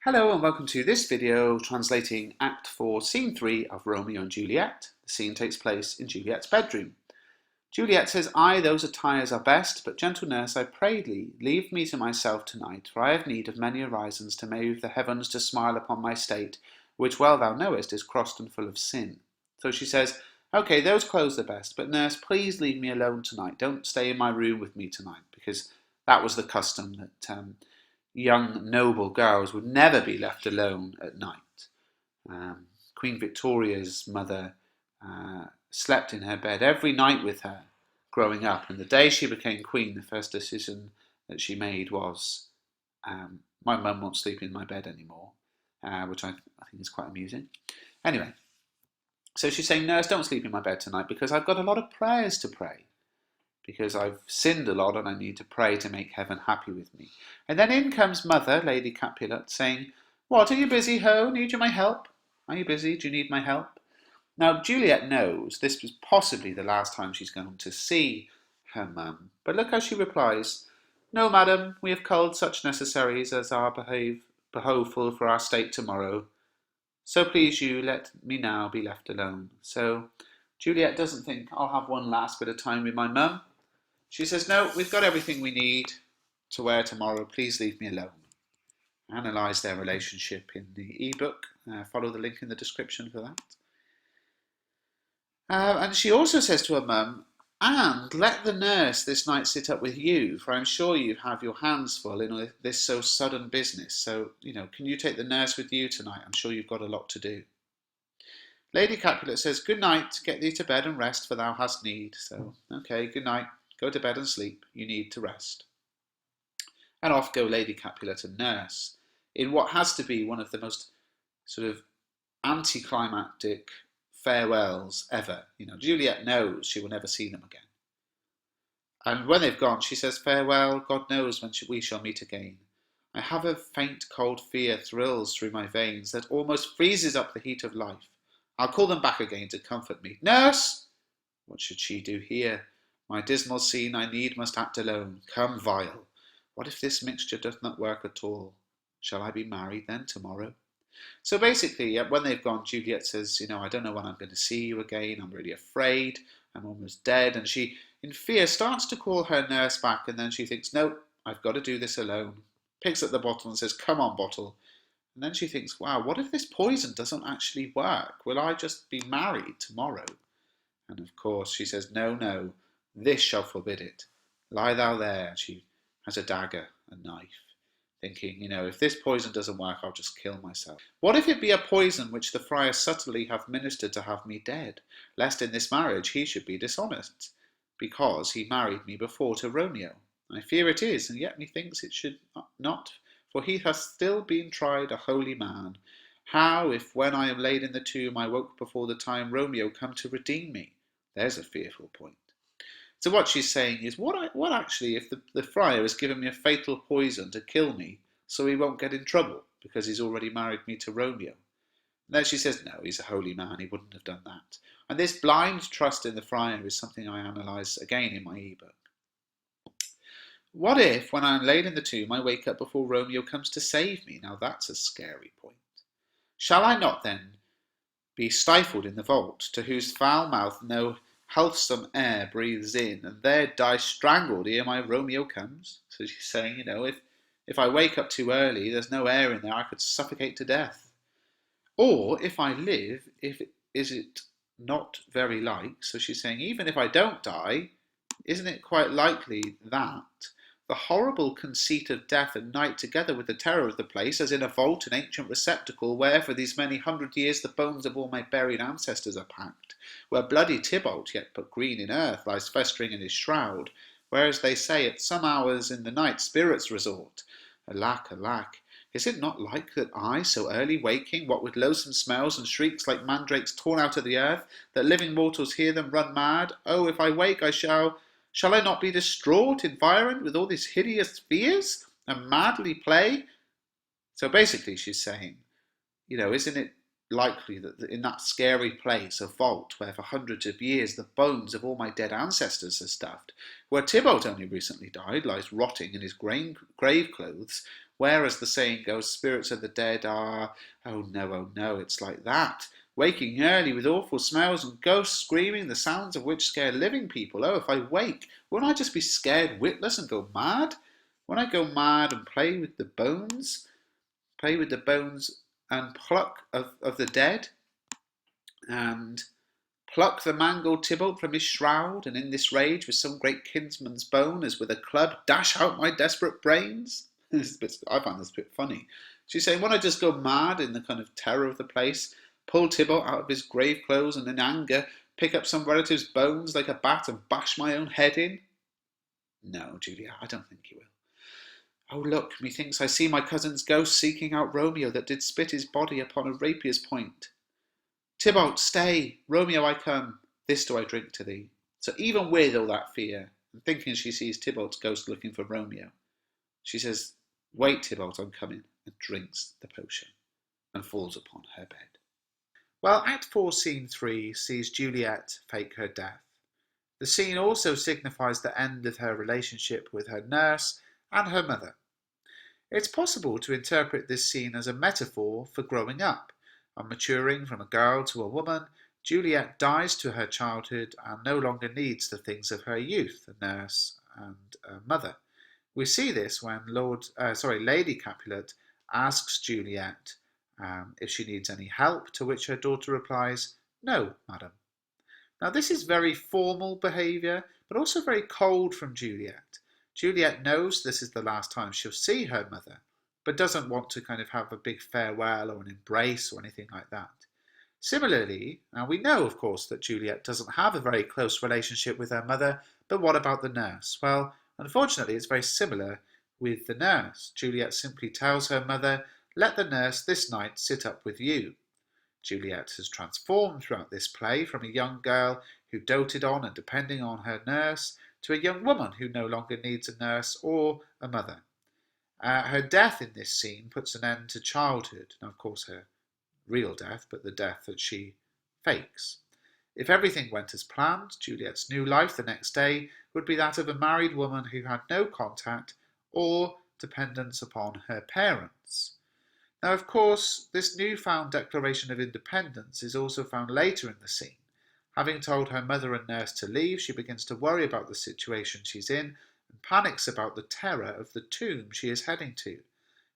Hello and welcome to this video translating Act 4, Scene 3 of Romeo and Juliet. The scene takes place in Juliet's bedroom. Juliet says, "Aye, those attires are best, but gentle nurse, I pray thee, leave me to myself tonight, for I have need of many horizons to move the heavens to smile upon my state, which well thou knowest is crossed and full of sin." So she says, "Okay, those clothes are best, but nurse, please leave me alone tonight. Don't stay in my room with me tonight," because that was the custom that young noble girls would never be left alone at night. Queen Victoria's mother slept in her bed every night with her growing up, and the day she became queen, the first decision that she made was, my mum won't sleep in my bed anymore, which I think is quite amusing. Anyway, so she's saying, "Nurse, don't sleep in my bed tonight because I've got a lot of prayers to pray. Because I've sinned a lot and I need to pray to make heaven happy with me." And then in comes Mother, Lady Capulet, saying, "What, are you busy, ho? Need you my help? Are you busy? Do you need my help?" Now, Juliet knows this was possibly the last time she's going to see her mum, but look how she replies, "No, madam, we have culled such necessaries as are behoveful for our state tomorrow. So please you, let me now be left alone." So Juliet doesn't think, "I'll have one last bit of time with my mum." She says, "No, we've got everything we need to wear tomorrow. Please leave me alone." Analyse their relationship in the ebook. Follow the link in the description for that. And she also says to her mum, "And let the nurse this night sit up with you, for I'm sure you have your hands full in this so sudden business. So, can you take the nurse with you tonight? I'm sure you've got a lot to do." Lady Capulet says, "Good night, get thee to bed and rest, for thou hast need." So, okay, good night. Go to bed and sleep. You need to rest. And off go Lady Capulet and nurse in what has to be one of the most sort of anticlimactic farewells ever. Juliet knows she will never see them again. And when they've gone, she says, "Farewell, God knows when we shall meet again. I have a faint cold fear thrills through my veins that almost freezes up the heat of life. I'll call them back again to comfort me. Nurse!" What should she do here? My dismal scene I need must act alone. Come, vile, what if this mixture doth not work at all? Shall I be married then tomorrow? So basically, when they've gone, Juliet says, "I don't know when I'm going to see you again. I'm really afraid. I'm almost dead." And she, in fear, starts to call her nurse back, and then she thinks, "No, I've got to do this alone." Picks up the bottle and says, "Come on, bottle." And then she thinks, "Wow, what if this poison doesn't actually work? Will I just be married tomorrow?" And of course she says, "No, no, this shall forbid it. Lie thou there." She has a dagger, a knife, thinking, if this poison doesn't work, I'll just kill myself. What if it be a poison which the friar subtly hath ministered to have me dead, lest in this marriage he should be dishonest, because he married me before to Romeo? I fear it is, and yet methinks it should not, for he hath still been tried a holy man. How if when I am laid in the tomb I woke before the time Romeo come to redeem me? There's a fearful point. So what she's saying is, what actually if the friar has given me a fatal poison to kill me so he won't get in trouble because he's already married me to Romeo? And then she says, no, he's a holy man, he wouldn't have done that. And this blind trust in the friar is something I analyse again in my ebook. What if, when I'm laid in the tomb, I wake up before Romeo comes to save me? Now that's a scary point. Shall I not then be stifled in the vault, to whose foul mouth no healthsome air breathes in, and there die strangled ere my Romeo comes? So she's saying, if I wake up too early, there's no air in there, I could suffocate to death. Or if I live, is it not very like? So she's saying, even if I don't die, isn't it quite likely that the horrible conceit of death and night, together with the terror of the place, as in a vault, an ancient receptacle, where for these many 100 years the bones of all my buried ancestors are packed, where bloody Tybalt, yet but green in earth, lies festering in his shroud, where, as they say, at some hours in the night spirits resort. Alack, alack, is it not like that I, so early waking, what with loathsome smells and shrieks like mandrakes torn out of the earth, that living mortals hear them run mad? Oh, if I wake, I shall I not be distraught, environed with all these hideous fears, and madly play? So basically she's saying, isn't it likely that in that scary place, a vault, where for hundreds of years the bones of all my dead ancestors are stuffed, where Tybalt only recently died, lies rotting in his grave clothes, Whereas the saying goes, spirits of the dead are, oh no, it's like that. Waking early with awful smells and ghosts screaming, the sounds of which scare living people. Oh, if I wake, won't I just be scared witless and go mad? Won't I go mad and play with the bones and pluck of the dead, and pluck the mangled Tybalt from his shroud, and in this rage with some great kinsman's bone, as with a club, dash out my desperate brains? I find this a bit funny. She's saying, won't I just go mad in the kind of terror of the place, pull Tybalt out of his grave clothes, and in anger pick up some relative's bones like a bat and bash my own head in? No, Julia, I don't think you will. Oh, look, methinks I see my cousin's ghost seeking out Romeo that did spit his body upon a rapier's point. Tybalt, stay! Romeo, I come. This do I drink to thee. So even with all that fear, and thinking she sees Tybalt's ghost looking for Romeo, she says, wait, Tybalt, I'm coming, and drinks the potion, and falls upon her bed. Well, Act 4, Scene 3 sees Juliet fake her death. The scene also signifies the end of her relationship with her nurse and her mother. It's possible to interpret this scene as a metaphor for growing up. On maturing from a girl to a woman, Juliet dies to her childhood and no longer needs the things of her youth, a nurse and a mother. We see this when Lady Capulet asks Juliet if she needs any help, to which her daughter replies, "No, madam." Now this is very formal behaviour, but also very cold from Juliet. Juliet knows this is the last time she'll see her mother, but doesn't want to kind of have a big farewell or an embrace or anything like that. Similarly, now we know, of course, that Juliet doesn't have a very close relationship with her mother, but what about the nurse? Well, unfortunately, it's very similar with the nurse. Juliet simply tells her mother, let the nurse this night sit up with you. Juliet has transformed throughout this play from a young girl who doted on and depending on her nurse to a young woman who no longer needs a nurse or a mother. Her death in this scene puts an end to childhood. Now, of course, her real death, but the death that she fakes. If everything went as planned, Juliet's new life the next day would be that of a married woman who had no contact or dependence upon her parents. Now, of course, this newfound declaration of independence is also found later in the scene. Having told her mother and nurse to leave, she begins to worry about the situation she's in and panics about the terror of the tomb she is heading to.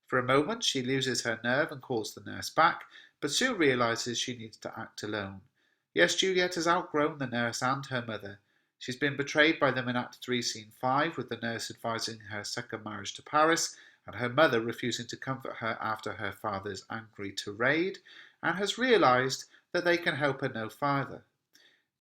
For a moment, she loses her nerve and calls the nurse back, but soon realises she needs to act alone. Yes, Juliet has outgrown the nurse and her mother. She's been betrayed by them in Act 3, Scene 5, with the nurse advising her second marriage to Paris, and her mother refusing to comfort her after her father's angry tirade, and has realised that they can help her no farther.